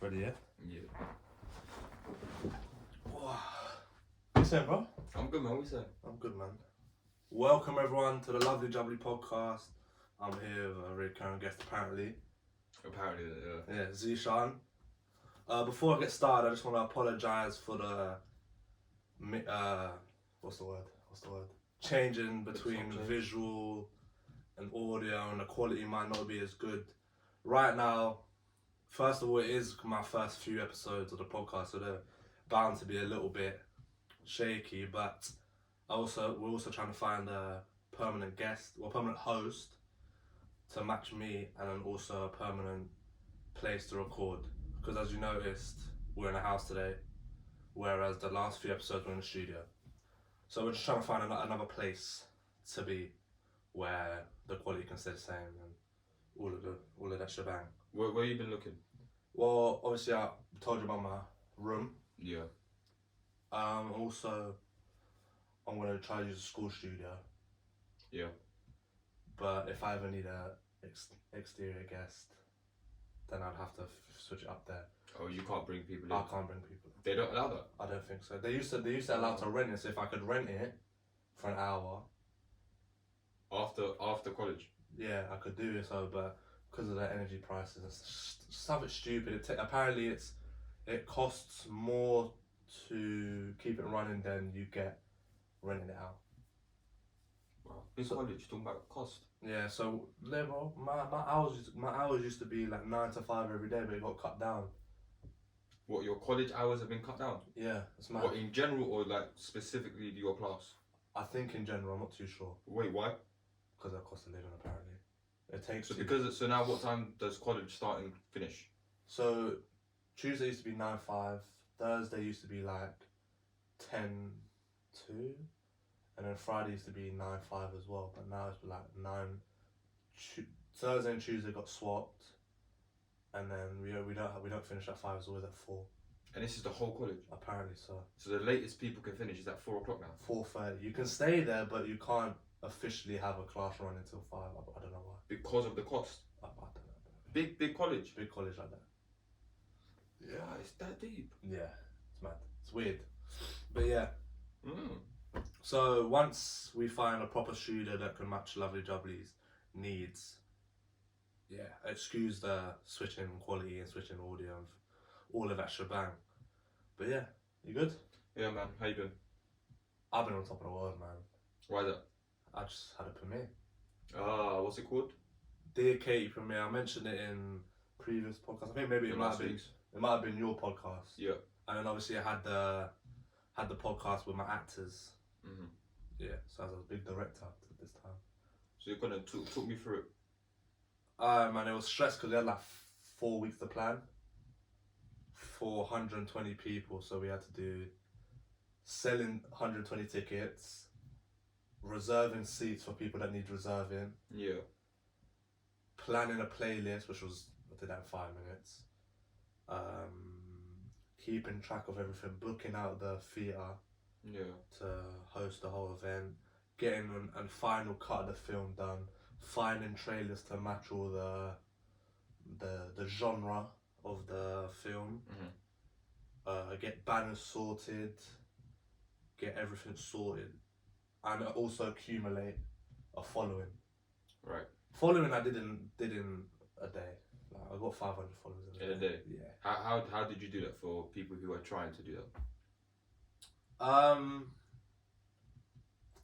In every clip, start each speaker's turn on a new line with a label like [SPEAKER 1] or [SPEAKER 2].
[SPEAKER 1] Ready, yeah?
[SPEAKER 2] Yeah.
[SPEAKER 1] What you saying, bro?
[SPEAKER 2] I'm good, man. What you saying?
[SPEAKER 1] I'm good, man. Welcome, everyone, to the Lovely Jubbly podcast. I'm here with a recurring guest, apparently.
[SPEAKER 2] Apparently, yeah.
[SPEAKER 1] Yeah, Zishan. Before I get started, I just want to apologise for the... what's the word? Changing between visual and audio, and the quality might not be as good. Right now, first of all, it is my first few episodes of the podcast, so they're bound to be a little bit shaky, but we're also trying to find a permanent guest or permanent host to match me, and then also a permanent place to record, because as you noticed, we're in a house today, whereas the last few episodes were in the studio. So we're just trying to find another place to be where the quality can stay the same and all of that shebang.
[SPEAKER 2] Where you been looking?
[SPEAKER 1] Well, obviously I told you about my room.
[SPEAKER 2] Yeah.
[SPEAKER 1] Also, I'm gonna try to use a school studio.
[SPEAKER 2] Yeah.
[SPEAKER 1] But if I ever need a exterior guest, then I'd have to switch it up there.
[SPEAKER 2] Oh, you can't bring people in?
[SPEAKER 1] I can't bring people in.
[SPEAKER 2] They don't allow that?
[SPEAKER 1] I don't think so. They used to allow to rent it, so if I could rent it for an hour.
[SPEAKER 2] After college?
[SPEAKER 1] Yeah, I could do it, so, but because of the energy prices, it's something stupid. Apparently it costs more to keep it running than you get renting it out.
[SPEAKER 2] Wow. Big college, you're talking about cost?
[SPEAKER 1] Yeah, so bro, my hours used to be like 9 to 5 every day, but it got cut down.
[SPEAKER 2] What, your college hours have been cut down?
[SPEAKER 1] Yeah, it's mad.
[SPEAKER 2] What, in general or like specifically your class?
[SPEAKER 1] I think in general, I'm not too sure.
[SPEAKER 2] Wait, why?
[SPEAKER 1] Because of cost of living, apparently. It takes.
[SPEAKER 2] So now what time does college start and finish?
[SPEAKER 1] So Tuesday used to be 9-5. Thursday used to be like 10-2, and then Friday used to be 9-5 as well. But now it's like 9. Thursday and Tuesday got swapped, and then we don't finish at 5. It's always at 4.
[SPEAKER 2] And this is the whole college?
[SPEAKER 1] Apparently so.
[SPEAKER 2] So the latest people can finish is at 4 o'clock now?
[SPEAKER 1] 4:30. You can stay there, but you can't officially have a class run until 5. I don't know why.
[SPEAKER 2] Because of the cost?
[SPEAKER 1] I don't know.
[SPEAKER 2] Big college?
[SPEAKER 1] Big college like that.
[SPEAKER 2] Yeah, it's that deep.
[SPEAKER 1] Yeah, it's mad. It's weird. But yeah.
[SPEAKER 2] Mm.
[SPEAKER 1] So once we find a proper studio that can match Lovely Jubbly's needs, yeah, excuse the switching quality and switching audio and all of that shebang. But yeah, you good?
[SPEAKER 2] Yeah, man. How you been?
[SPEAKER 1] I've been on top of the world, man.
[SPEAKER 2] Why is that?
[SPEAKER 1] I just had a premiere.
[SPEAKER 2] What's it called?
[SPEAKER 1] Dear Katie premiere. I mentioned it in previous podcasts. I think maybe it might have been your podcast.
[SPEAKER 2] Yeah.
[SPEAKER 1] And then obviously I had the podcast with my actors.
[SPEAKER 2] Mhm.
[SPEAKER 1] Yeah, so I was a big director this time.
[SPEAKER 2] So you're gonna talk me through it.
[SPEAKER 1] Man, it was stressed because we had like 4 weeks to plan for 120 people. So we had to do selling 120 tickets, reserving seats for people that need reserving,
[SPEAKER 2] Yeah.
[SPEAKER 1] planning a playlist, which was, I did that in 5 minutes, keeping track of everything, booking out the theatre
[SPEAKER 2] Yeah.
[SPEAKER 1] to host the whole event, getting a final cut of the film done, finding trailers to match all the genre of the film, get banners sorted, get everything sorted, and also accumulate a following.
[SPEAKER 2] Right.
[SPEAKER 1] Following I did in a day. Like, I got 500 followers
[SPEAKER 2] In a day?
[SPEAKER 1] Yeah.
[SPEAKER 2] How did you do that for people who are trying to do that?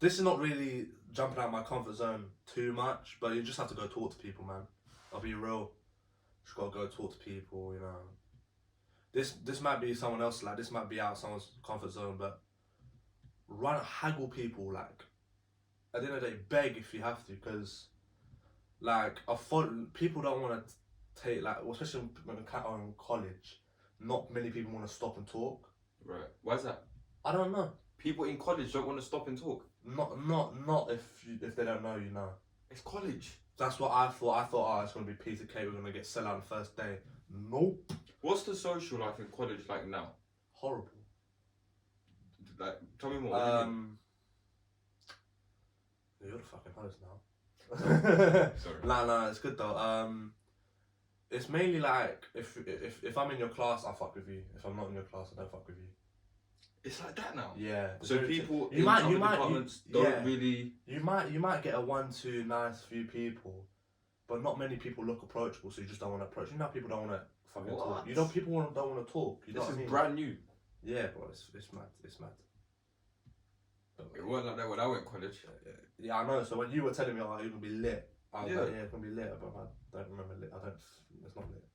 [SPEAKER 1] This is not really jumping out of my comfort zone too much, but you just have to go talk to people, man. I'll be real. Just gotta go talk to people, you know. This might be someone else, like this might be out of someone's comfort zone, but haggle people, like at the end of the day, beg if you have to, because like people don't want to take, like, especially when we're in college, not many people want to stop and talk.
[SPEAKER 2] Right. Why is that?
[SPEAKER 1] I don't know.
[SPEAKER 2] People in college don't want to stop and talk.
[SPEAKER 1] Not if they don't know, you know.
[SPEAKER 2] It's college.
[SPEAKER 1] That's what I thought. I thought, oh, it's gonna be piece of cake. We're gonna get sell out the first day. Nope.
[SPEAKER 2] What's the social life in college like now?
[SPEAKER 1] Horrible.
[SPEAKER 2] Like, tell me more. What do you mean?
[SPEAKER 1] You're the fucking host now.
[SPEAKER 2] Sorry.
[SPEAKER 1] Nah, it's good though. It's mainly like if I'm in your class, I fuck with you. If I'm not in your class, I don't fuck with you.
[SPEAKER 2] It's like that now.
[SPEAKER 1] Yeah.
[SPEAKER 2] So people in other departments don't really.
[SPEAKER 1] You might get a 1-2 nice few people, but not many people look approachable. So you just don't want to approach. You know, people don't want to fucking talk. You know, people don't want to talk. You know
[SPEAKER 2] this
[SPEAKER 1] what I
[SPEAKER 2] is
[SPEAKER 1] mean?
[SPEAKER 2] brand new.
[SPEAKER 1] Yeah, bro. It's mad. It's mad.
[SPEAKER 2] It wasn't like that when I went to college.
[SPEAKER 1] Yeah, I know. So when you were telling me, oh, you're gonna be lit, I was
[SPEAKER 2] Yeah.
[SPEAKER 1] like, yeah, it's gonna be lit, but I don't remember lit. It's not lit.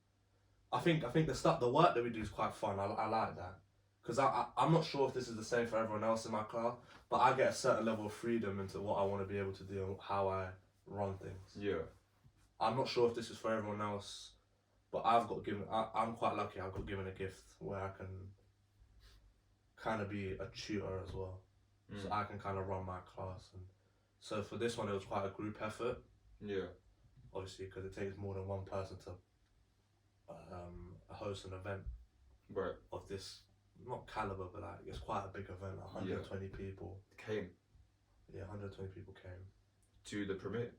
[SPEAKER 1] I think the work that we do is quite fun. I like that because I'm not sure if this is the same for everyone else in my class, but I get a certain level of freedom into what I want to be able to do and how I run things.
[SPEAKER 2] Yeah.
[SPEAKER 1] I'm not sure if this is for everyone else, but I'm quite lucky. I got given a gift where I can kind of be a tutor as well. So I can kind of run my class, and so for this one it was quite a group effort.
[SPEAKER 2] Yeah.
[SPEAKER 1] Obviously, because it takes more than one person to host an event
[SPEAKER 2] Right.
[SPEAKER 1] of this, not caliber, but like it's quite a big event. 120 people
[SPEAKER 2] came.
[SPEAKER 1] Yeah, 120 people came
[SPEAKER 2] to the premiere.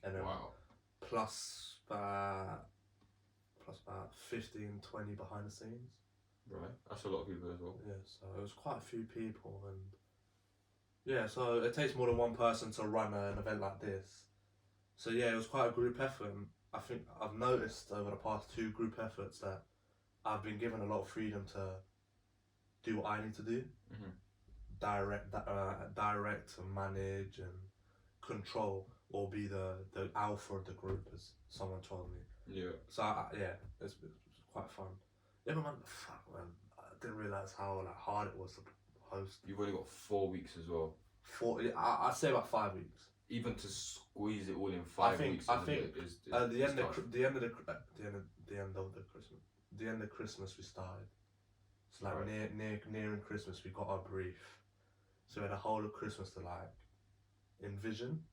[SPEAKER 1] And then
[SPEAKER 2] wow.
[SPEAKER 1] plus about 15, 20 behind the scenes.
[SPEAKER 2] Right, that's a lot of people as well.
[SPEAKER 1] Yeah, so it was quite a few people, and yeah, so it takes more than one person to run an event like this. So yeah, it was quite a group effort. And I think I've noticed over the past 2 group efforts that I've been given a lot of freedom to do what I need to do, direct and manage and control, or be the alpha of the group, as someone told me.
[SPEAKER 2] Yeah. So
[SPEAKER 1] it's quite fun. Yeah, man, fuck, man. I didn't realise how hard it was to host.
[SPEAKER 2] You've only got 4 weeks as well.
[SPEAKER 1] I'd say about 5 weeks.
[SPEAKER 2] Even to squeeze it all in 5 weeks.
[SPEAKER 1] I think at the end of Christmas we started. It's like right. nearing Christmas we got our brief. So we had a whole of Christmas to like envision,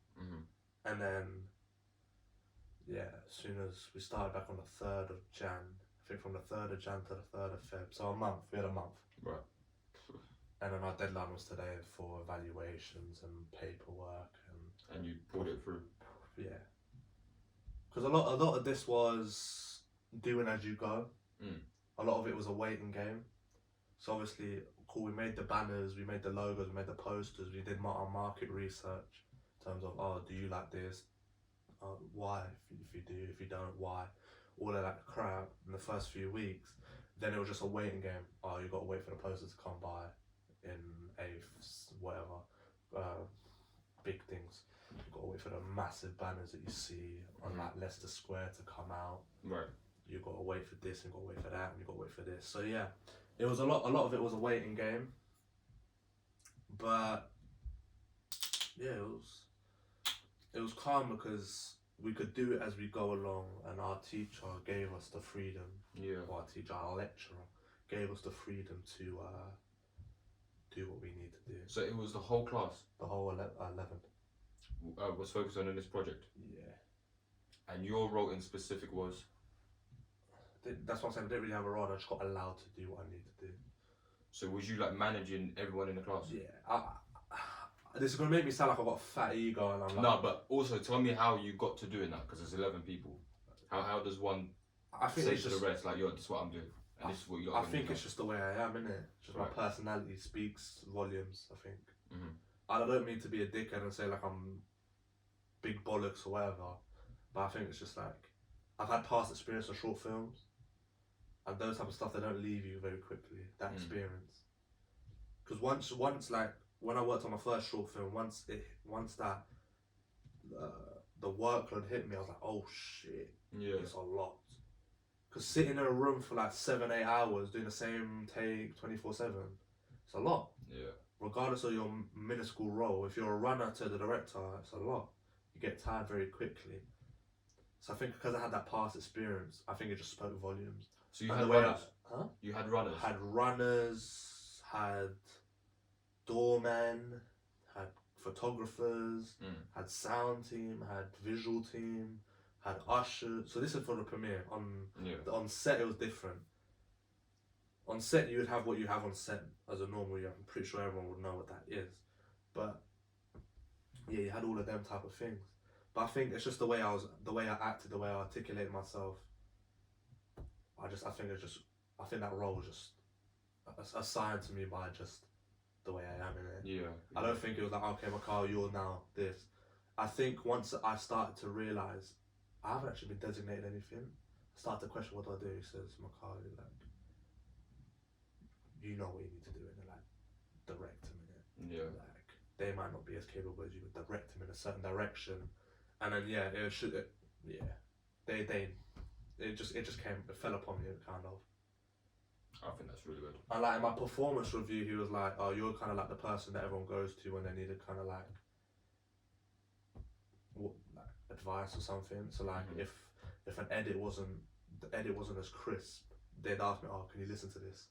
[SPEAKER 1] and then as soon as we started back on the 3rd of Jan. I think from the 3rd of Jan to the 3rd of Feb, so we had a month. Right. And then our deadline was today for evaluations and paperwork.
[SPEAKER 2] And you pulled it through?
[SPEAKER 1] Yeah. Because a lot of this was doing as you go. A lot of it was a waiting game. So obviously, cool, we made the banners, we made the logos, we made the posters, we did our market research in terms of, do you like this? Why? If you do, if you don't, why? All of that crap in the first few weeks. Then it was just a waiting game. You got to wait for the posters to come by in whatever big things. You got to wait for the massive banners that you see on like Leicester Square to come out. Right. You got to wait for this, and you got to wait for that, and you got to wait for this. So yeah, it was a lot of it was a waiting game. But yeah, it was calm because we could do it as we go along, and our teacher gave us the freedom. Yeah. Or our lecturer gave us the freedom to do what we need to do.
[SPEAKER 2] So it was the whole class?
[SPEAKER 1] The whole 11.
[SPEAKER 2] Was focused on in this project? Yeah. And your role in specific was?
[SPEAKER 1] That's what I'm saying, I didn't really have a role, I just got allowed to do what I need to do.
[SPEAKER 2] So was you like managing everyone in the class?
[SPEAKER 1] Yeah. This is going to make me sound like I've got a fat ego, and I'm like...
[SPEAKER 2] No, but also tell me how you got to doing that, because there's 11 people. How does one say to the rest, like, yo, this is what I'm doing, and this is what you're doing?
[SPEAKER 1] I think it's just the way I am, innit? Just my personality speaks volumes, I think. I don't mean to be a dickhead and say like I'm big bollocks or whatever, but I think it's just like, I've had past experience of short films, and those type of stuff, they don't leave you very quickly, that experience. Because once like, when I worked on my first short film, once that the workload hit me, I was like, oh shit, it's a lot. Because sitting in a room for like 7-8 hours doing the same take 24/7, it's a lot. Yeah. Regardless of your minuscule role, if you're a runner to the director, it's a lot. You get tired very quickly. So I think because I had that past experience, I think it just spoke volumes.
[SPEAKER 2] So you had runners? You had runners?
[SPEAKER 1] Had runners, had doormen, had photographers, had sound team, had visual team, had ushers. So this is for the premiere. On set it was different. On set you would have what you have on set as a normal year. I'm pretty sure everyone would know what that is. But yeah, you had all of them type of things. But I think it's just the way I acted, the way I articulated myself. I think that role was just assigned to me by just the way I am in it.
[SPEAKER 2] Yeah.
[SPEAKER 1] I don't think it was like, okay, Mikal, you're now this. I think once I started to realise I haven't actually been designated anything, I started to question, what do I do? He says, Mikal, like, you know what you need to do, and like, direct him in it.
[SPEAKER 2] Yeah.
[SPEAKER 1] Like, they might not be as capable as you, but direct him in a certain direction. And then it fell upon me kind of.
[SPEAKER 2] I think that's really good.
[SPEAKER 1] And like in my performance review, he was like, "Oh, you're kind of like the person that everyone goes to when they need a kind of like advice or something." So like if the edit wasn't as crisp, they'd ask me, "Oh, can you listen to this?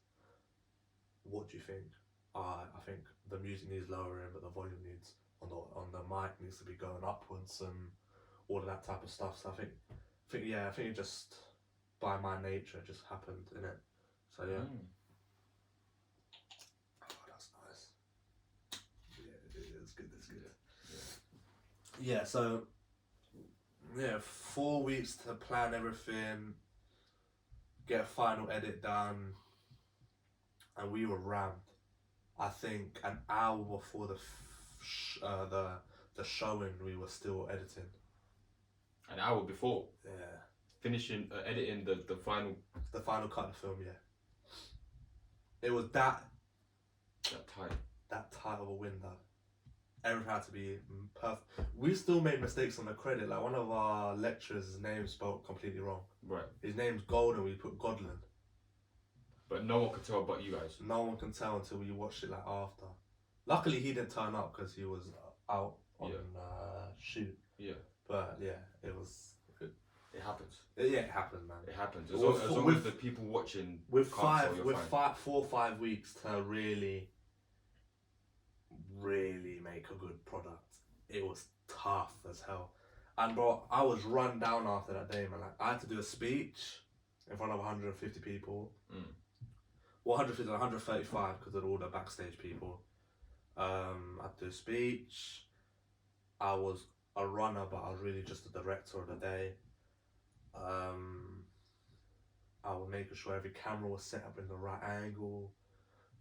[SPEAKER 1] What do you think?" I think the music needs lowering, but the volume needs on the mic needs to be going upwards and all of that type of stuff. So I think it just by my nature it just happened in it. So yeah. Oh, that's nice. Yeah, it's good. It's good. Yeah. So 4 weeks to plan everything, get a final edit done, and we were rammed. I think an hour before the showing, we were still editing.
[SPEAKER 2] An hour before.
[SPEAKER 1] Yeah.
[SPEAKER 2] Finishing editing the final.
[SPEAKER 1] The final cut of the film, yeah. It was that
[SPEAKER 2] tight.
[SPEAKER 1] That tight of a window. Everything had to be perfect. We still made mistakes on the credit. Like one of our lecturers' name spelled completely wrong.
[SPEAKER 2] Right.
[SPEAKER 1] His name's Golden. We put Godlin.
[SPEAKER 2] But no one could tell but you guys.
[SPEAKER 1] No one can tell until we watched it like after. Luckily, he didn't turn up because he was out on shoot.
[SPEAKER 2] Yeah.
[SPEAKER 1] But yeah, it was.
[SPEAKER 2] It happens.
[SPEAKER 1] It happens, man.
[SPEAKER 2] It happens. As long as the people watching
[SPEAKER 1] with
[SPEAKER 2] can't tell, you're fine.
[SPEAKER 1] 4 or 5 weeks to really make a good product. It was tough as hell. And bro, I was run down after that day, man. Like I had to do a speech in front of 150 people. Well, 150, 135 because of all the backstage people. I had to do a speech. I was a runner, but I was really just the director of the day. I was making sure every camera was set up in the right angle,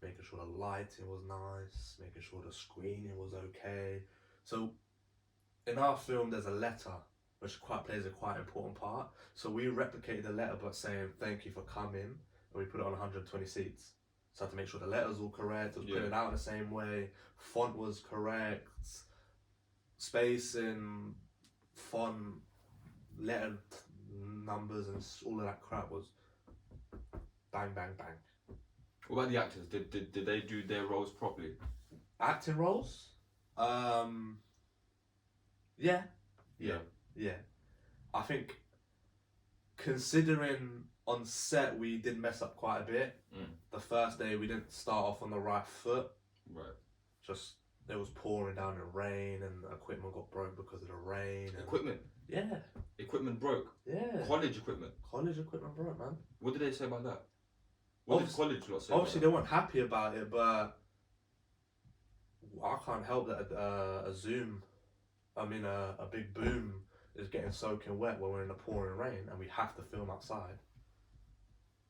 [SPEAKER 1] making sure the lighting was nice, making sure the screening was okay. So in our film there's a letter which plays a quite important part. So we replicated the letter but saying thank you for coming, and we put it on 120 seats. So I had to make sure the letter's all correct, it was printed out in the same way, font was correct, spacing, font, letter numbers and all of that crap was bang bang bang.
[SPEAKER 2] What about the actors? Did they do their roles properly?
[SPEAKER 1] Acting roles? Yeah. I think considering on set we did mess up quite a bit. The first day we didn't start off on the right foot.
[SPEAKER 2] Right.
[SPEAKER 1] Just it was pouring down in rain and equipment got broke because of the rain.
[SPEAKER 2] Equipment?
[SPEAKER 1] Yeah.
[SPEAKER 2] Equipment broke?
[SPEAKER 1] Yeah.
[SPEAKER 2] College equipment?
[SPEAKER 1] College equipment broke, man.
[SPEAKER 2] What did they say about that? What did college lot say?
[SPEAKER 1] Obviously, they weren't happy about it, but I can't help that a big boom is getting soaking wet when we're in the pouring rain and we have to film outside.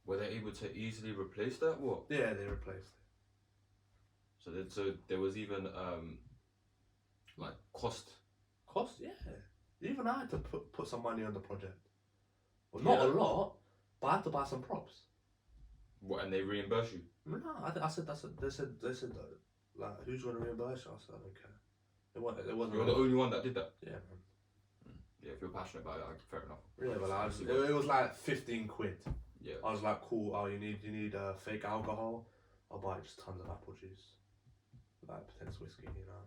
[SPEAKER 2] Were they able to easily replace that? What?
[SPEAKER 1] Yeah, they replaced it.
[SPEAKER 2] So there was even like cost.
[SPEAKER 1] Cost, yeah. Even I had to put some money on the project. Well, not a lot, but I had to buy some props.
[SPEAKER 2] What, and they reimburse you?
[SPEAKER 1] No, they said like, who's going to reimburse you? I said, I don't care. It wasn't.
[SPEAKER 2] You're the only one that did that?
[SPEAKER 1] Yeah, man.
[SPEAKER 2] Yeah, if you're passionate about it, fair enough.
[SPEAKER 1] Yeah, but it was like 15 quid.
[SPEAKER 2] Yeah.
[SPEAKER 1] I was like, cool, oh, you need fake alcohol? I'll buy just tons of apple juice. Like, potential whiskey, you know.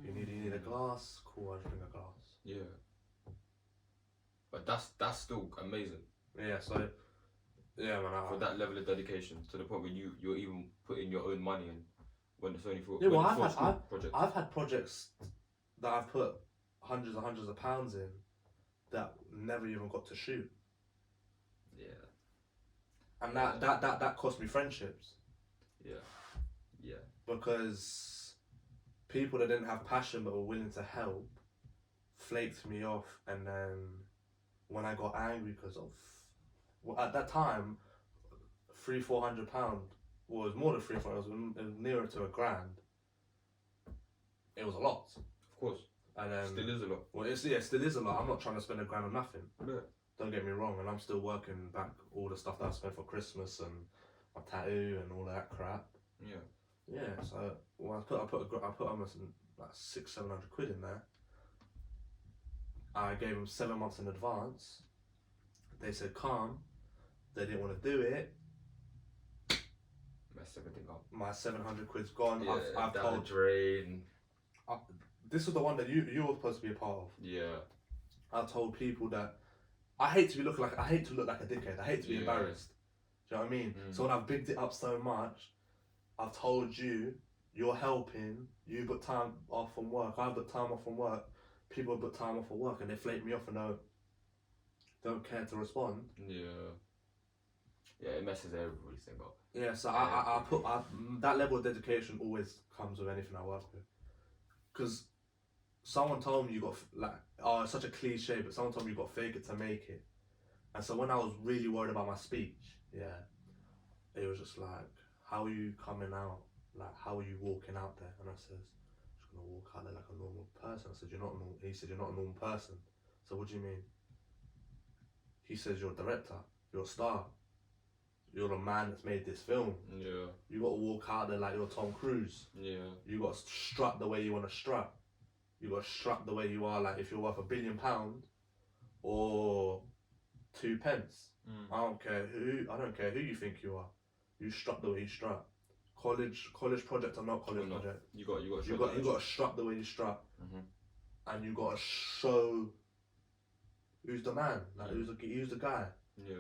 [SPEAKER 1] You need a glass? Cool, I'll just bring a glass.
[SPEAKER 2] Yeah. But that's still amazing.
[SPEAKER 1] Yeah, so, yeah, man.
[SPEAKER 2] For that level of dedication, to the point where you're even putting your own money in, when it's only for
[SPEAKER 1] project. I've had projects that I've put hundreds of pounds in that never even got to shoot.
[SPEAKER 2] Yeah.
[SPEAKER 1] And that cost me friendships.
[SPEAKER 2] Yeah.
[SPEAKER 1] Because people that didn't have passion but were willing to help flaked me off, and then when I got angry because of, well, at that time, £300-400 was more than 300. It was nearer to £1,000. It was a lot.
[SPEAKER 2] Of course.
[SPEAKER 1] And then
[SPEAKER 2] still is a lot.
[SPEAKER 1] Well, still is a lot. I'm not trying to spend £1,000 on nothing.
[SPEAKER 2] Yeah.
[SPEAKER 1] Don't get me wrong, and I'm still working back all the stuff that I spent for Christmas and my tattoo and all that crap.
[SPEAKER 2] Yeah.
[SPEAKER 1] Yeah. So I put almost like £600-700 in there. I gave them 7 months in advance. They said calm. They didn't want to do it.
[SPEAKER 2] Messed everything up.
[SPEAKER 1] My £700's gone.
[SPEAKER 2] Yeah,
[SPEAKER 1] I've
[SPEAKER 2] down
[SPEAKER 1] told.
[SPEAKER 2] the drain.
[SPEAKER 1] This was the one that you were supposed to be a part of.
[SPEAKER 2] Yeah.
[SPEAKER 1] I told people that I hate to look like a dickhead. I hate to be embarrassed. Do you know what I mean? So when I've bigged it up so much, I've told you, you're helping. You book time off from work. I book time off from work. People book time off from work, and they flake me off and don't care to respond.
[SPEAKER 2] Yeah. Yeah, it messes everybody's thing up.
[SPEAKER 1] Yeah, so I put that level of dedication always comes with anything I work with, because someone told me you got it's such a cliche, but someone told me you got to fake it to make it. And so when I was really worried about my speech, it was just like, how are you coming out? Like, how are you walking out there? And I says, I'm just gonna walk out there like a normal person. I said, you're not normal. He said, you're not a normal person. So what do you mean? He says, you're a director. You're a star. You're the man that's made this film.
[SPEAKER 2] Yeah. You
[SPEAKER 1] got to walk out there like you're Tom Cruise.
[SPEAKER 2] Yeah.
[SPEAKER 1] You got to strut the way you want to strut. You got to strut the way you are, like if you're worth £1 billion or 2 pence. I don't care who you think you are. You strut the way you strut. College project or not college project.
[SPEAKER 2] You got
[SPEAKER 1] to strut the way you strut. And you got to show who's the man, like who's the guy.
[SPEAKER 2] Yeah.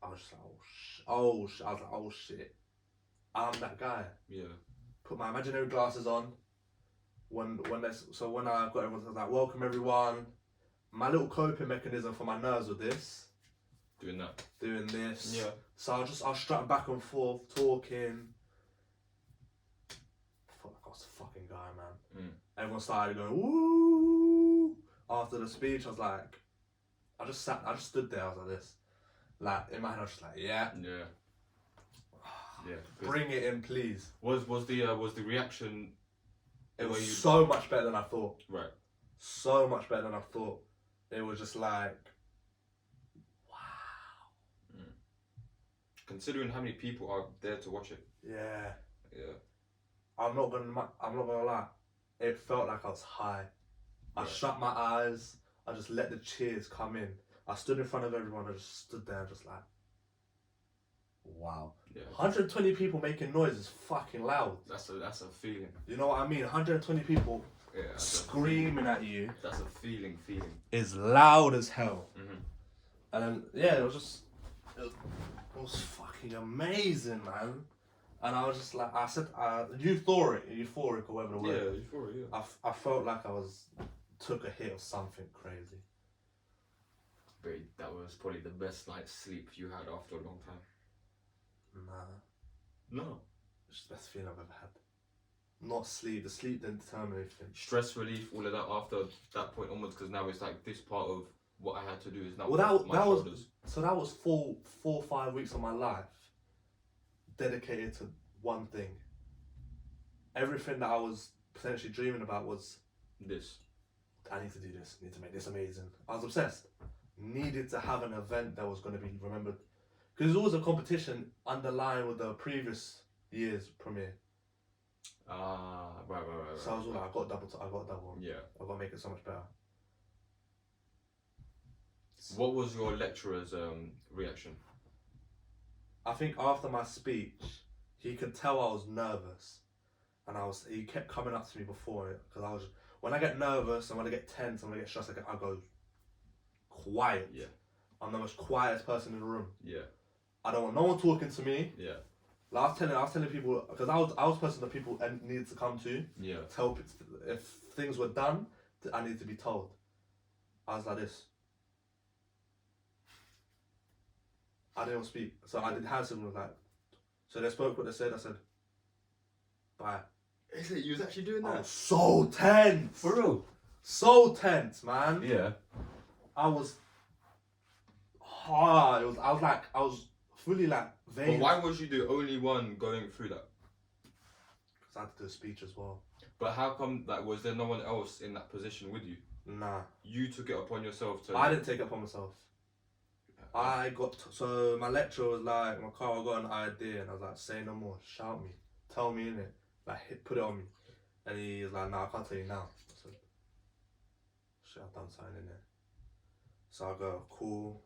[SPEAKER 1] I was just like, I was like, oh shit, I'm that guy.
[SPEAKER 2] Yeah.
[SPEAKER 1] Put my imaginary glasses on. When I got everyone, I was like, welcome everyone. My little coping mechanism for my nerves with this. Doing this.
[SPEAKER 2] Yeah.
[SPEAKER 1] So I was strutting back and forth, talking. I felt like I was a fucking guy, man. Everyone started going, woo! After the speech, I was like, I just stood there, I was like this. Like, in my head, I was just like, yeah.
[SPEAKER 2] Yeah. Yeah.
[SPEAKER 1] Bring it in, please.
[SPEAKER 2] Was the reaction...
[SPEAKER 1] It was so much better than I thought.
[SPEAKER 2] Right.
[SPEAKER 1] So much better than I thought. It was just like, wow.
[SPEAKER 2] Considering how many people are there to watch it.
[SPEAKER 1] Yeah.
[SPEAKER 2] Yeah.
[SPEAKER 1] I'm not gonna lie. It felt like I was high. I shut my eyes. I just let the cheers come in. I stood in front of everyone. I just stood there, just like, wow.
[SPEAKER 2] Yeah.
[SPEAKER 1] 120 people making noise is fucking loud.
[SPEAKER 2] That's a feeling.
[SPEAKER 1] You know what I mean? 120 people screaming at you.
[SPEAKER 2] That's a feeling.
[SPEAKER 1] Is loud as hell. And then it was fucking amazing, man. And I was just like, I said, euphoric or whatever the word.
[SPEAKER 2] Yeah, euphoric. Yeah.
[SPEAKER 1] I felt like I took a hit of something crazy.
[SPEAKER 2] But that was probably the best night's sleep you had after a long time.
[SPEAKER 1] Nah.
[SPEAKER 2] No.
[SPEAKER 1] It's the best feeling I've ever had. Not sleep. The sleep didn't determine anything.
[SPEAKER 2] Stress relief, all of that after that point onwards, because now it's like this part of what I had to do is now
[SPEAKER 1] my shoulders. That was 4 or 5 weeks of my life dedicated to one thing. Everything that I was potentially dreaming about was
[SPEAKER 2] this.
[SPEAKER 1] I need to do this. I need to make this amazing. I was obsessed. Needed to have an event that was going to be remembered. Because there's always a competition underlying with the previous year's premiere.
[SPEAKER 2] Right.
[SPEAKER 1] So I was all like, I got a double.
[SPEAKER 2] Yeah.
[SPEAKER 1] I've got to make it so much better.
[SPEAKER 2] What was your lecturer's reaction?
[SPEAKER 1] I think after my speech, he could tell I was nervous. And he kept coming up to me before it. Because when I get nervous and when I get tense and when I get stressed, I go quiet.
[SPEAKER 2] Yeah.
[SPEAKER 1] I'm the most quietest person in the room.
[SPEAKER 2] Yeah.
[SPEAKER 1] I don't want no one talking to me.
[SPEAKER 2] Yeah.
[SPEAKER 1] Like I was telling people, because I was the person that people needed to come to.
[SPEAKER 2] Yeah.
[SPEAKER 1] Tell if things were done, I need to be told. I was like this. I didn't speak, so I did hand signals like. So they spoke what they said. I said, bye.
[SPEAKER 2] Is it? You was actually doing
[SPEAKER 1] I
[SPEAKER 2] that?
[SPEAKER 1] was so tense.
[SPEAKER 2] For real?
[SPEAKER 1] So tense, man.
[SPEAKER 2] Yeah.
[SPEAKER 1] I was hard. I was fully like
[SPEAKER 2] But why was you the only one going through that?
[SPEAKER 1] Because I had to do a speech as well.
[SPEAKER 2] But how come, like, was there no one else in that position with you?
[SPEAKER 1] Nah.
[SPEAKER 2] You took it upon yourself to...
[SPEAKER 1] I didn't take it upon myself. So my lecturer was like, Mikaal, I got an idea. And I was like, say no more, shout me, tell me innit, like put it on me. And he was like, nah, I can't tell you now. I said, shit, I've done something in there. So I go, cool.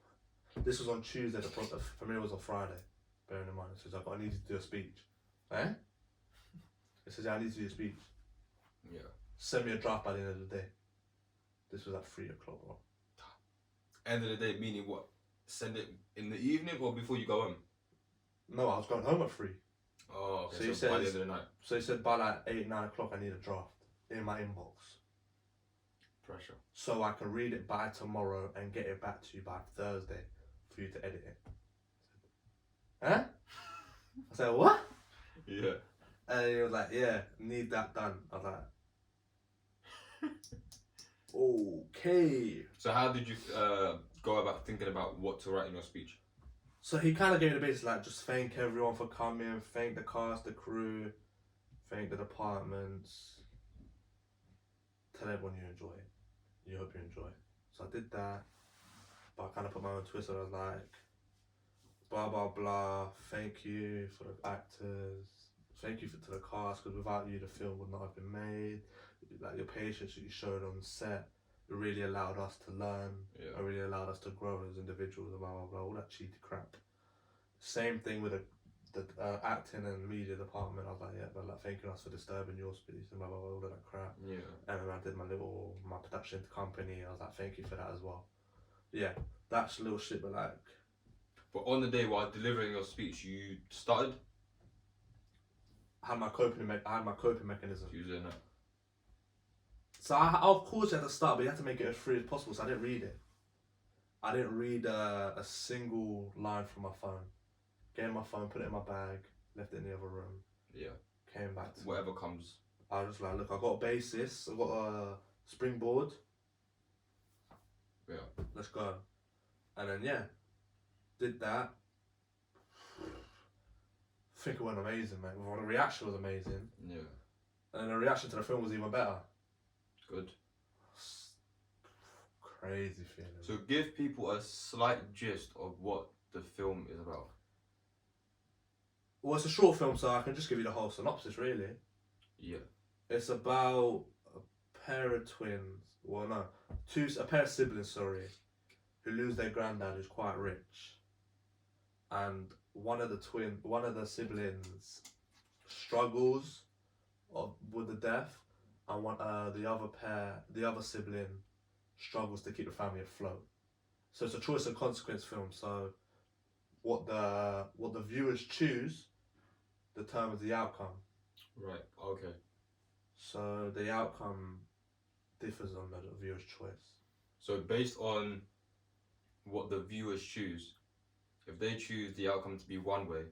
[SPEAKER 1] This was on Tuesday, the premiere was on Friday, bearing in mind. He says, I need you to do a speech. Eh? He says, yeah, I need to do a speech.
[SPEAKER 2] Yeah.
[SPEAKER 1] Send me a draft by the end of the day. This was at 3 o'clock, bro.
[SPEAKER 2] End of the day, meaning what? Send it in the evening or before you go home?
[SPEAKER 1] No, I was going home at 3.
[SPEAKER 2] Oh, okay.
[SPEAKER 1] So he
[SPEAKER 2] So by the
[SPEAKER 1] says,
[SPEAKER 2] end of the night.
[SPEAKER 1] So he said by like 8, 9 o'clock I need a draft in my inbox.
[SPEAKER 2] Pressure.
[SPEAKER 1] So I can read it by tomorrow and get it back to you by Thursday for you to edit it. Huh? I said, what?
[SPEAKER 2] Yeah.
[SPEAKER 1] And he was like, yeah, need that done. I was like, okay.
[SPEAKER 2] So how did you go about thinking about what to write in your speech?
[SPEAKER 1] So he kind of gave me the basics, like just thank everyone for coming, thank the cast, the crew, thank the departments, tell everyone you enjoy it. You hope you enjoy. So I did that, but I kind of put my own twist on it. I was like, blah blah blah, thank you for the actors, thank you to the cast, because without you the film would not have been made. Like your patience that you showed on set, it really allowed us to learn.
[SPEAKER 2] Yeah.
[SPEAKER 1] It really allowed us to grow as individuals and blah blah blah, all that cheaty crap. Same thing with the acting and media department. I was like, yeah, but like thanking us for disturbing your space and blah blah blah, all that crap.
[SPEAKER 2] Yeah.
[SPEAKER 1] And then I did my production company. I was like, thank you for that as well. Yeah, that's little shit, but like.
[SPEAKER 2] But on the day while delivering your speech, you started.
[SPEAKER 1] I had my coping mechanism.
[SPEAKER 2] Using it.
[SPEAKER 1] So I of course you had to start, but you had to make it as free as possible. So I didn't read it. I didn't read a single line from my phone. Gave my phone, put it in my bag, left it in the other room.
[SPEAKER 2] Yeah.
[SPEAKER 1] Came back to
[SPEAKER 2] whatever comes.
[SPEAKER 1] I was just like, look, I got a basis, I got a springboard.
[SPEAKER 2] Yeah.
[SPEAKER 1] Let's go. And then yeah, did that. I think it went amazing, mate. Well, the reaction was amazing.
[SPEAKER 2] Yeah.
[SPEAKER 1] And the reaction to the film was even better.
[SPEAKER 2] Good.
[SPEAKER 1] Crazy feeling.
[SPEAKER 2] So give people a slight gist of what the film is about.
[SPEAKER 1] Well, it's a short film, so I can just give you the whole synopsis, really.
[SPEAKER 2] Yeah.
[SPEAKER 1] It's about a pair of twins. Well, no, a pair of siblings, sorry, who lose their granddad, who's quite rich, and one of the siblings struggles with the death, and the other sibling struggles to keep the family afloat. So it's a choice and consequence film. So what the viewers choose determines the outcome.
[SPEAKER 2] Right. Okay.
[SPEAKER 1] So the outcome differs on the viewer's choice.
[SPEAKER 2] So based on what the viewers choose, if they choose the outcome to be one way,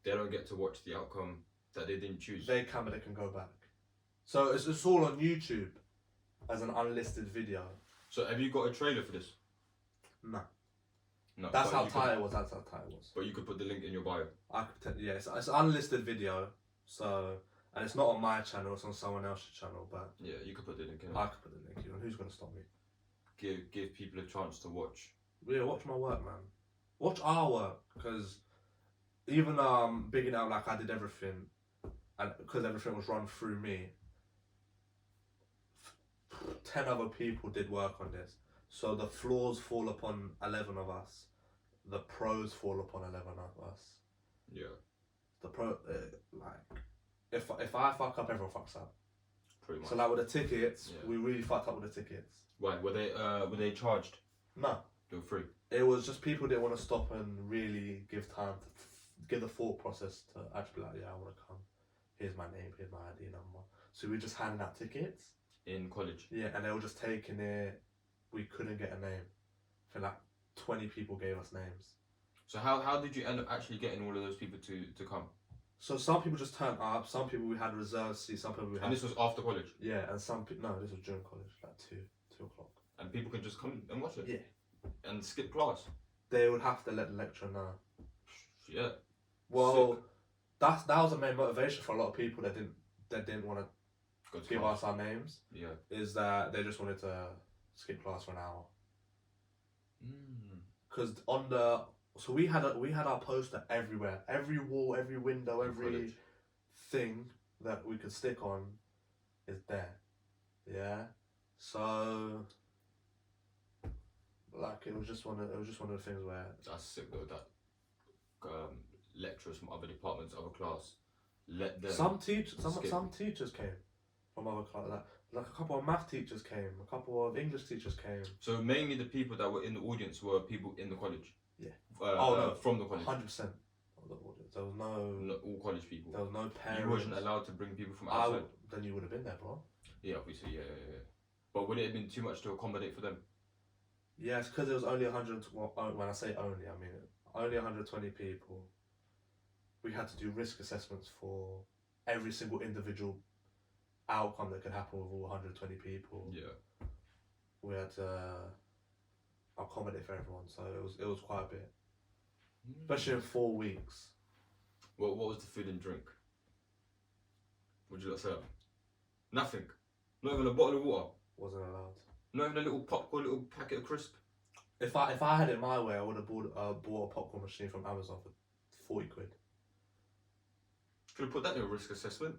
[SPEAKER 2] they don't get to watch the outcome that they didn't choose.
[SPEAKER 1] They can go back. So it's all on YouTube as an unlisted video.
[SPEAKER 2] So have you got a trailer for this?
[SPEAKER 1] No.
[SPEAKER 2] No.
[SPEAKER 1] That's how tight it was. That's how tight it was.
[SPEAKER 2] But you could put the link in your bio.
[SPEAKER 1] Yeah, it's an unlisted video. So, and it's not on my channel. It's on someone else's channel. But
[SPEAKER 2] yeah, you could put the link in.
[SPEAKER 1] I could put the link in. And who's gonna stop me?
[SPEAKER 2] Give people a chance to watch.
[SPEAKER 1] Yeah, watch my work, man. Watch our work, because even bigging out like I did everything, and because everything was run through me, 10 other people did work on this. So the flaws fall upon 11 of us. The pros fall upon 11 of us.
[SPEAKER 2] Yeah.
[SPEAKER 1] The like, if I fuck up, everyone fucks up.
[SPEAKER 2] Pretty much.
[SPEAKER 1] So like with the tickets,
[SPEAKER 2] Yeah.
[SPEAKER 1] we really fucked up with the tickets.
[SPEAKER 2] Why? Were they charged?
[SPEAKER 1] No.
[SPEAKER 2] They were free.
[SPEAKER 1] It was just people didn't want to stop and really give time to give the thought process to actually be like, yeah, I want to come. Here's my name, here's my ID number. So we just handed out tickets.
[SPEAKER 2] In college?
[SPEAKER 1] Yeah, and they were just taking it. We couldn't get a name. I feel like 20 people gave us names.
[SPEAKER 2] So how did you end up actually getting all of those people to come?
[SPEAKER 1] So some people just turned up. Some people we had reserved seats. Some people we had.
[SPEAKER 2] And this was after college.
[SPEAKER 1] Yeah, and some people. No, this was during college, like 2 o'clock.
[SPEAKER 2] And people could just come and watch it.
[SPEAKER 1] Yeah.
[SPEAKER 2] And skip class.
[SPEAKER 1] They would have to let the lecturer know.
[SPEAKER 2] Yeah.
[SPEAKER 1] Well, that was the main motivation for a lot of people that didn't want to give
[SPEAKER 2] class.
[SPEAKER 1] us our names.
[SPEAKER 2] Yeah.
[SPEAKER 1] Is that they just wanted to skip class for an hour. Because we had our poster everywhere, every wall, every window, every thing that we could stick on is there. Yeah. So like it was just one of the things where
[SPEAKER 2] that's sick though, that lecturers from other departments, other class, let them.
[SPEAKER 1] Some teachers came from other class. Like a couple of math teachers came, a couple of English teachers came.
[SPEAKER 2] So mainly the people that were in the audience were people in the college.
[SPEAKER 1] Yeah.
[SPEAKER 2] No, from the college.
[SPEAKER 1] 100% of the audience. There was
[SPEAKER 2] not all college people.
[SPEAKER 1] There was no parents.
[SPEAKER 2] You wasn't allowed to bring people from outside.
[SPEAKER 1] Then you would have been there, bro.
[SPEAKER 2] Yeah, obviously, yeah. But would it have been too much to accommodate for them?
[SPEAKER 1] Yes, because it was only 100. Well, when I say only, I mean only 120 people. We had to do risk assessments for every single individual outcome that could happen with all 120 people.
[SPEAKER 2] Yeah.
[SPEAKER 1] We had to accommodate for everyone, so it was quite a bit, especially in 4 weeks.
[SPEAKER 2] What was the food and drink? What did you serve? Nothing. Not even a bottle of water.
[SPEAKER 1] Wasn't allowed.
[SPEAKER 2] Not even a little popcorn, a little packet of crisp.
[SPEAKER 1] If I had it my way, I would have bought a popcorn machine from Amazon for 40 quid.
[SPEAKER 2] Could have put that in a risk assessment.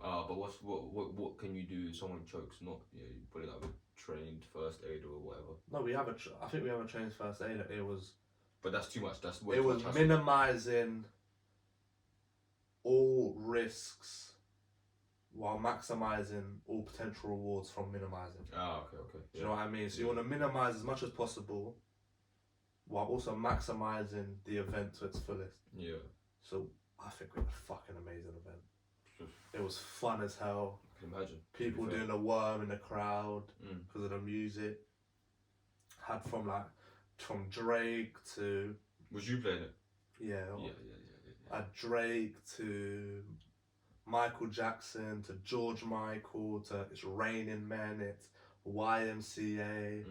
[SPEAKER 2] But what can you do if someone chokes? Not you put it like with trained first aid or whatever.
[SPEAKER 1] No, I think we have a trained first aid. It was.
[SPEAKER 2] But that's too much. That's way
[SPEAKER 1] it
[SPEAKER 2] too
[SPEAKER 1] was
[SPEAKER 2] much
[SPEAKER 1] minimizing all risks while maximizing all potential rewards from minimizing.
[SPEAKER 2] Okay.
[SPEAKER 1] Do you know what I mean? So you want to minimize as much as possible while also maximizing the event to its fullest.
[SPEAKER 2] Yeah.
[SPEAKER 1] So I think we had a fucking amazing event. It was fun as hell.
[SPEAKER 2] I can imagine.
[SPEAKER 1] People doing a worm in the crowd because of the music. Had from Drake to.
[SPEAKER 2] Was you playing it?
[SPEAKER 1] Yeah.
[SPEAKER 2] Yeah.
[SPEAKER 1] Had Drake to Michael Jackson to George Michael to It's Raining Men, it's YMCA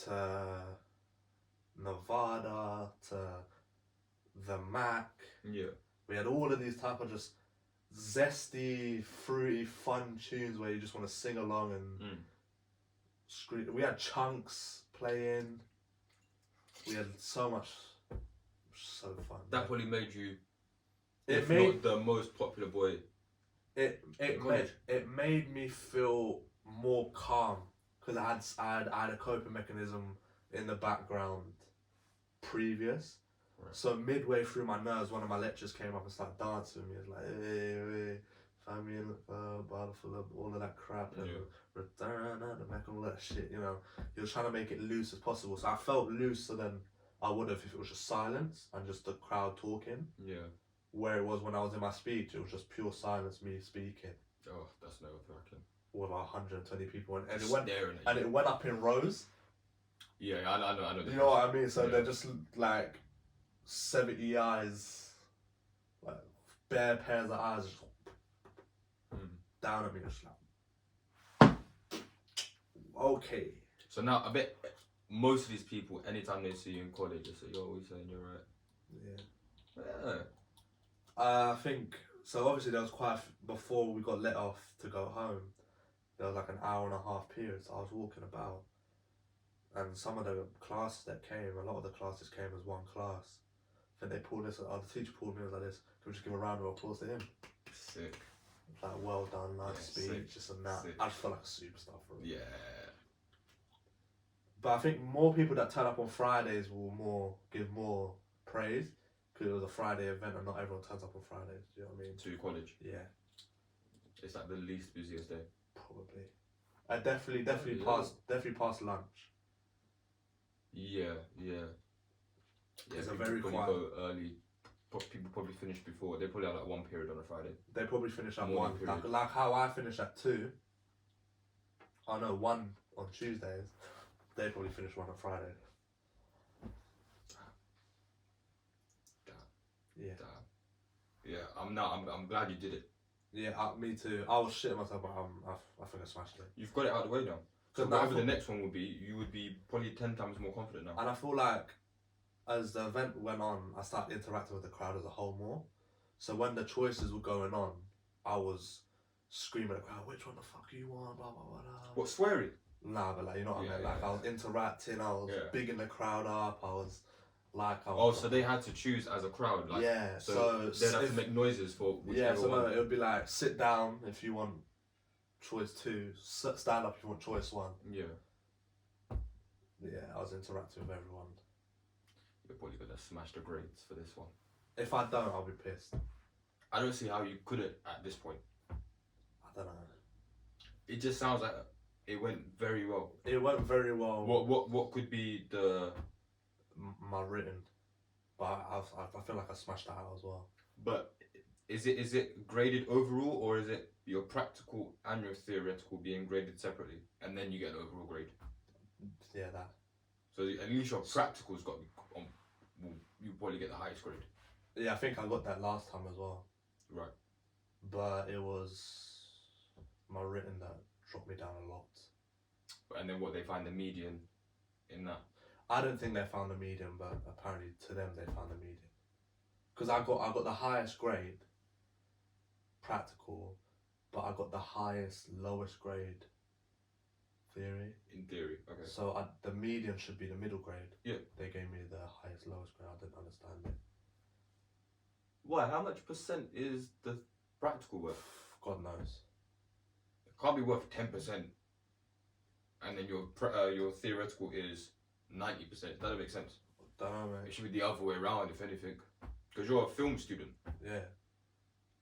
[SPEAKER 1] to Nevada to The Mac.
[SPEAKER 2] Yeah.
[SPEAKER 1] We had all of these type of just zesty, fruity, fun tunes where you just want to sing along and scream. We had Chunks playing. We had so much, so fun.
[SPEAKER 2] That probably made you,
[SPEAKER 1] not
[SPEAKER 2] the most popular boy.
[SPEAKER 1] It made me feel more calm because I had a coping mechanism in the background previous.
[SPEAKER 2] Right.
[SPEAKER 1] So midway through my nerves, one of my lecturers came up and started dancing with me. He was like, hey, find me in the bottle full of all of that crap and return at the back and all that shit, you know. He was trying to make it loose as possible. So I felt looser than I would have if it was just silence and just the crowd talking.
[SPEAKER 2] Yeah.
[SPEAKER 1] Where it was when I was in my speech, it was just pure silence, me speaking.
[SPEAKER 2] Oh, that's never working.
[SPEAKER 1] With 120 people, and it went up in rows.
[SPEAKER 2] Yeah, I know.
[SPEAKER 1] You know what I mean? So they're just like 70 eyes, like bare pairs of eyes, just down at me, just like, okay.
[SPEAKER 2] So now I bet most of these people, anytime they see you in college, they say, "Yo, what are you saying? You're right." Yeah.
[SPEAKER 1] I think so. Obviously, there was before we got let off to go home. There was like an hour and a half period. So I was walking about, and some of the classes that came, a lot of the classes came as one class. I think they pulled this. The teacher pulled me and was like this. Can we just give a round of applause to him?
[SPEAKER 2] Sick.
[SPEAKER 1] Like, well done, nice speech, just and that. I just felt like a superstar for it.
[SPEAKER 2] Yeah.
[SPEAKER 1] But I think more people that turn up on Fridays will give more praise because it was a Friday event and not everyone turns up on Fridays. Do you know what I mean?
[SPEAKER 2] To your college.
[SPEAKER 1] Yeah.
[SPEAKER 2] It's like the least busiest day.
[SPEAKER 1] Probably. I definitely past lunch.
[SPEAKER 2] Yeah.
[SPEAKER 1] It's a
[SPEAKER 2] people
[SPEAKER 1] very
[SPEAKER 2] probably
[SPEAKER 1] quiet.
[SPEAKER 2] go early. People probably finish before. They probably have like one period on a Friday.
[SPEAKER 1] They probably finish at
[SPEAKER 2] Morning
[SPEAKER 1] 1.
[SPEAKER 2] period.
[SPEAKER 1] Like how I finish at 2. I know 1 on Tuesdays. They probably finish 1 on Friday. Yeah.
[SPEAKER 2] Damn. Yeah, I'm glad you did it.
[SPEAKER 1] Yeah, me too. I was shitting myself, but I think I smashed it.
[SPEAKER 2] You've got it out of the way now. So
[SPEAKER 1] Now
[SPEAKER 2] whatever the next one would be, you would be probably 10 times more confident now.
[SPEAKER 1] And I feel like as the event went on, I started interacting with the crowd as a whole more. So when the choices were going on, I was screaming at the crowd, which one the fuck you want, blah, blah, blah, blah.
[SPEAKER 2] What, swearing?
[SPEAKER 1] Nah, but like, you know what I mean? Like, I was interacting, I was bigging the crowd up, I was like...
[SPEAKER 2] so they had to choose as a crowd? Like,
[SPEAKER 1] yeah,
[SPEAKER 2] so they'd have to make noises for
[SPEAKER 1] whichever one. No, it would be like, sit down if you want choice 2, stand up if you want choice 1.
[SPEAKER 2] Yeah.
[SPEAKER 1] Yeah, I was interacting with everyone.
[SPEAKER 2] You're probably gonna smash the grades for this one.
[SPEAKER 1] If I don't, I'll be pissed.
[SPEAKER 2] I don't see how you couldn't at this point.
[SPEAKER 1] I don't know.
[SPEAKER 2] It just sounds like it went very well.
[SPEAKER 1] It went very well.
[SPEAKER 2] What could be the...
[SPEAKER 1] My written. But I feel like I smashed that out as well.
[SPEAKER 2] But is it graded overall, or is it your practical and your theoretical being graded separately, and then you get an overall grade?
[SPEAKER 1] Yeah, that.
[SPEAKER 2] So at least your practical's got to be on. You probably get the highest grade.
[SPEAKER 1] Yeah, I think I got that last time as well.
[SPEAKER 2] Right.
[SPEAKER 1] But it was my written that dropped me down a lot.
[SPEAKER 2] And then what, they find the median in that?
[SPEAKER 1] I don't think they found the median, but apparently to them they found the median. Because I got the highest grade practical, but I got the lowest grade theory.
[SPEAKER 2] In theory, okay.
[SPEAKER 1] So the median should be the middle grade.
[SPEAKER 2] Yeah.
[SPEAKER 1] They gave me the lowest grade. I didn't understand it.
[SPEAKER 2] Why? How much percent is the practical worth?
[SPEAKER 1] God knows.
[SPEAKER 2] It can't be worth 10%. And then your theoretical is 90%. That doesn't make sense.
[SPEAKER 1] Don't know, mate.
[SPEAKER 2] It should be the other way around, if anything. Because you're a film student.
[SPEAKER 1] Yeah.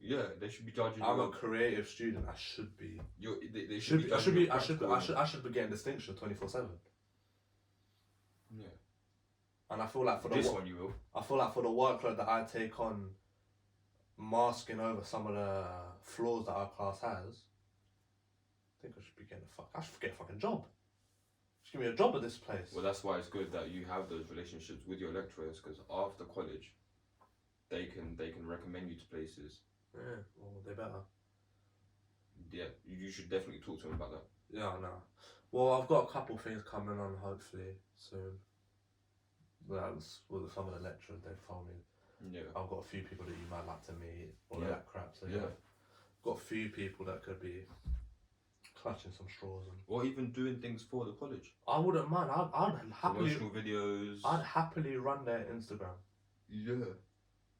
[SPEAKER 2] Yeah, they should be judging.
[SPEAKER 1] I'm a creative student. I should be.
[SPEAKER 2] They should be. I
[SPEAKER 1] should be getting distinction 24/7.
[SPEAKER 2] Yeah.
[SPEAKER 1] And I feel like for
[SPEAKER 2] this one you will.
[SPEAKER 1] I feel like for the workload that I take on, masking over some of the flaws that our class has, I think I should be getting I should get a fucking job. Just give me a job at this place.
[SPEAKER 2] Well, that's why it's good that you have those relationships with your lecturers, because after college, they can recommend you to places.
[SPEAKER 1] Yeah, well, they better.
[SPEAKER 2] Yeah, you should definitely talk to them about that.
[SPEAKER 1] Yeah, I know. Well, I've got a couple things coming on hopefully soon. That's with some of the lecturers they've told me.
[SPEAKER 2] Yeah.
[SPEAKER 1] I've got a few people that you might like to meet, all
[SPEAKER 2] Yeah.
[SPEAKER 1] that crap. So yeah, got a few people that could be clutching some straws and.
[SPEAKER 2] Or even doing things for the college.
[SPEAKER 1] I wouldn't mind. I'd happily.
[SPEAKER 2] Promotional videos.
[SPEAKER 1] I'd happily run their Instagram.
[SPEAKER 2] Yeah.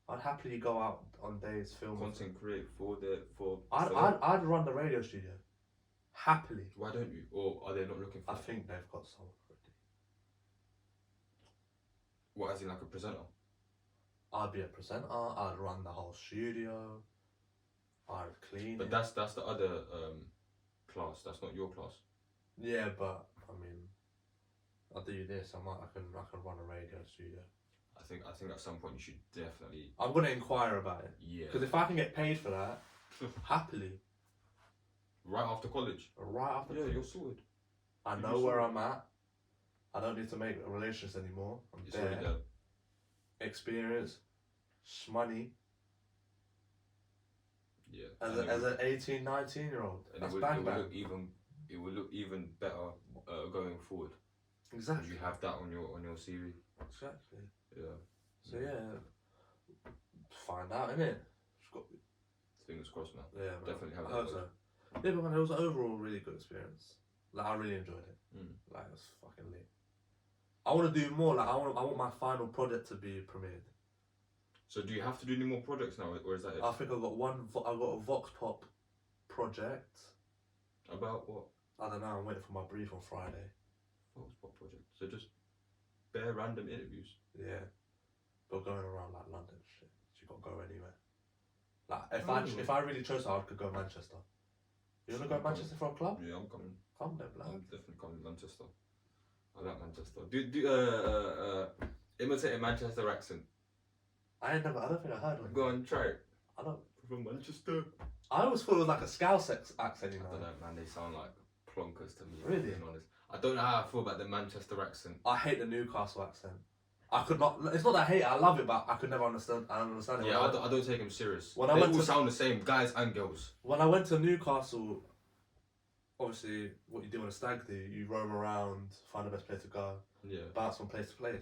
[SPEAKER 1] I'd happily go out on days filming.
[SPEAKER 2] Content create for.
[SPEAKER 1] I'd run the radio studio. Happily.
[SPEAKER 2] Why don't you? Or are they not looking for?
[SPEAKER 1] I think they've got someone already.
[SPEAKER 2] What, as in like a presenter?
[SPEAKER 1] I'd be a presenter. I'd run the whole studio. I'd clean.
[SPEAKER 2] But
[SPEAKER 1] it.
[SPEAKER 2] that's the other class. That's not your class.
[SPEAKER 1] Yeah, but I mean, I'll do this. I can run a radio studio.
[SPEAKER 2] I think at some point you should definitely.
[SPEAKER 1] I'm gonna inquire about it.
[SPEAKER 2] Yeah.
[SPEAKER 1] Because if I can get paid for that, happily.
[SPEAKER 2] Right after college.
[SPEAKER 1] Right after.
[SPEAKER 2] Yeah,
[SPEAKER 1] college.
[SPEAKER 2] you're sorted.
[SPEAKER 1] I know where I'm at. I don't need to make relationships anymore. I'm
[SPEAKER 2] It's already
[SPEAKER 1] there.
[SPEAKER 2] done.
[SPEAKER 1] Experience, money.
[SPEAKER 2] Yeah.
[SPEAKER 1] As an 18, 19-year-old, that's bang bang.
[SPEAKER 2] It will look even better going forward.
[SPEAKER 1] Exactly.
[SPEAKER 2] You have that on your CV.
[SPEAKER 1] Exactly.
[SPEAKER 2] Yeah.
[SPEAKER 1] So yeah, find out, innit?
[SPEAKER 2] Fingers crossed, man.
[SPEAKER 1] Yeah, man.
[SPEAKER 2] Definitely have
[SPEAKER 1] I
[SPEAKER 2] that.
[SPEAKER 1] hope so. Yeah, but man, it was an overall really good experience. Like, I really enjoyed it. Like, it was fucking lit. I want to do more. Like, I want my final project to be premiered.
[SPEAKER 2] So do you have to do any more projects now, or is that it?
[SPEAKER 1] I think I got a Vox Pop project.
[SPEAKER 2] About what?
[SPEAKER 1] I don't know. I'm waiting for my brief on Friday.
[SPEAKER 2] Vox Pop project. So just bare random interviews.
[SPEAKER 1] Yeah, but going around like London, shit. So you got to go anywhere. Like if I really chose, I could go Manchester. You wanna go Manchester for a club?
[SPEAKER 2] Yeah, I'm coming.
[SPEAKER 1] Come then, blood.
[SPEAKER 2] I'm definitely coming to Manchester. I like Manchester. Imitate a Manchester accent.
[SPEAKER 1] I don't think I heard one.
[SPEAKER 2] Go on, try it.
[SPEAKER 1] I don't.
[SPEAKER 2] From Manchester.
[SPEAKER 1] I always thought it was like a Scouse accent, you know.
[SPEAKER 2] I don't know, man. They sound like plonkers to me.
[SPEAKER 1] Really?
[SPEAKER 2] Being honest. I don't know how I feel about the Manchester accent.
[SPEAKER 1] I hate the Newcastle accent. I could not. It's not that I hate it. I love it, but I could never understand. I don't understand it.
[SPEAKER 2] Yeah, I don't take him serious.
[SPEAKER 1] When
[SPEAKER 2] They
[SPEAKER 1] I went
[SPEAKER 2] all
[SPEAKER 1] to-
[SPEAKER 2] sound the same, guys and girls.
[SPEAKER 1] When I went to Newcastle, obviously, what you do on a stag do, you roam around, find the best place to go,
[SPEAKER 2] Yeah.
[SPEAKER 1] bounce from place to place.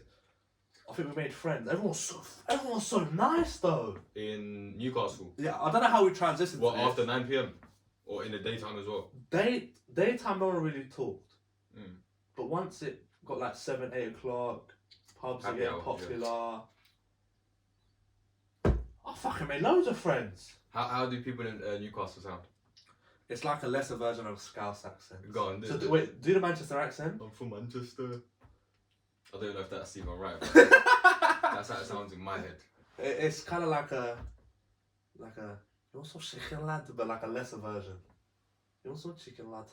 [SPEAKER 1] I think we made friends. Everyone was so nice though.
[SPEAKER 2] In Newcastle.
[SPEAKER 1] Yeah, I don't know how we transitioned.
[SPEAKER 2] What,
[SPEAKER 1] to this.
[SPEAKER 2] after 9 p.m? Or in the daytime as well?
[SPEAKER 1] Daytime, no one really talked.
[SPEAKER 2] Mm.
[SPEAKER 1] But once it got like 7, 8 o'clock, pubs are
[SPEAKER 2] Happy
[SPEAKER 1] getting
[SPEAKER 2] hour,
[SPEAKER 1] popular. I fucking made loads of friends.
[SPEAKER 2] How do people in Newcastle sound?
[SPEAKER 1] It's like a lesser version of Scouse accent.
[SPEAKER 2] Go on,
[SPEAKER 1] So do the Manchester accent.
[SPEAKER 2] I'm from Manchester. I don't know if that's even right, but that's how it sounds in my head.
[SPEAKER 1] It's kind of like a you're so chicken lad, but like a lesser version. You're so chicken lad.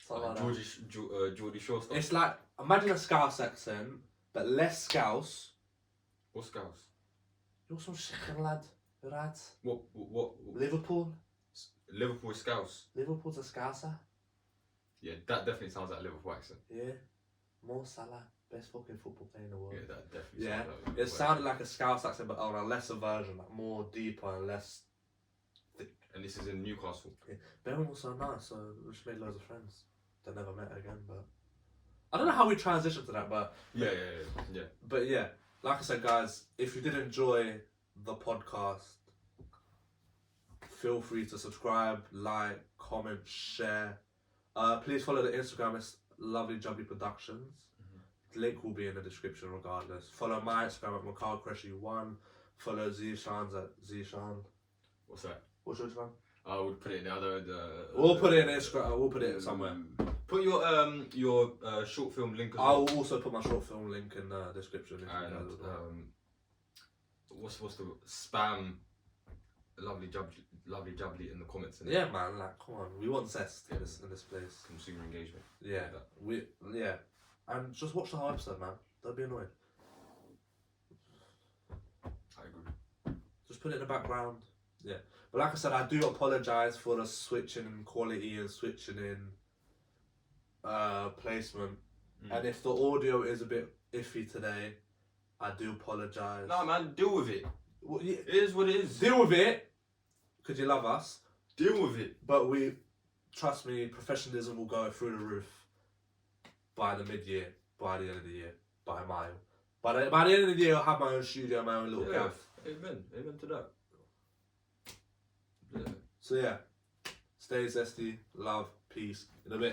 [SPEAKER 1] Something like that.
[SPEAKER 2] Geordie Shore stuff.
[SPEAKER 1] It's like, imagine a Scouse accent, but less Scouse.
[SPEAKER 2] What Scouse?
[SPEAKER 1] You're so chicken lad, right?
[SPEAKER 2] What?
[SPEAKER 1] Liverpool.
[SPEAKER 2] Liverpool Scouse.
[SPEAKER 1] Liverpool's a Scouser.
[SPEAKER 2] Yeah, that definitely sounds like a Liverpool accent.
[SPEAKER 1] Yeah. Mo Salah, best fucking football player in the world.
[SPEAKER 2] Yeah, that definitely
[SPEAKER 1] Yeah,
[SPEAKER 2] sounds like a
[SPEAKER 1] it
[SPEAKER 2] Liverpool
[SPEAKER 1] sounded like a Scouse accent, but on a lesser version, like more deeper and less thick.
[SPEAKER 2] accent. And this is in Newcastle.
[SPEAKER 1] But everyone was so nice, so we just made loads of friends. They never met again, but I don't know how we transitioned to that, but
[SPEAKER 2] Yeah.
[SPEAKER 1] But yeah, like I said, guys, if you did enjoy the podcast, feel free to subscribe, like, comment, share. Please follow the Instagram. It's Lovely Jubbly Productions. The link will be in the description regardless. Follow my Instagram at mikaals1. Follow Zishan's at Zishan.
[SPEAKER 2] What's that?
[SPEAKER 1] What's your Instagram?
[SPEAKER 2] I would put it in the other.
[SPEAKER 1] We'll put it in Instagram. We'll put it somewhere.
[SPEAKER 2] Put your short film link as
[SPEAKER 1] I
[SPEAKER 2] well.
[SPEAKER 1] will also put my short film link in the description. If you
[SPEAKER 2] And
[SPEAKER 1] guys would like.
[SPEAKER 2] what's the spam? Lovely jubbly in the comments. innit?
[SPEAKER 1] Yeah, man. Like, come on. We want zest in this place.
[SPEAKER 2] Consumer engagement.
[SPEAKER 1] Yeah.
[SPEAKER 2] Like that.
[SPEAKER 1] And just watch the whole episode, man. Don't be annoyed.
[SPEAKER 2] I agree.
[SPEAKER 1] Just put it in the background. Yeah. But like I said, I do apologise for the switching in quality and switching in placement. And if the audio is a bit iffy today, I do apologise.
[SPEAKER 2] No, man, deal with it.
[SPEAKER 1] Well, yeah,
[SPEAKER 2] It is what it is.
[SPEAKER 1] deal with it, because you love us.
[SPEAKER 2] Deal with it.
[SPEAKER 1] But trust me, professionalism will go through the roof by the mid-year, by the end of the year, by a mile. By the end of the year, I'll have my own studio, my own little gaff.
[SPEAKER 2] Amen to that. Yeah.
[SPEAKER 1] So yeah, stay zesty, love, peace, in a bit.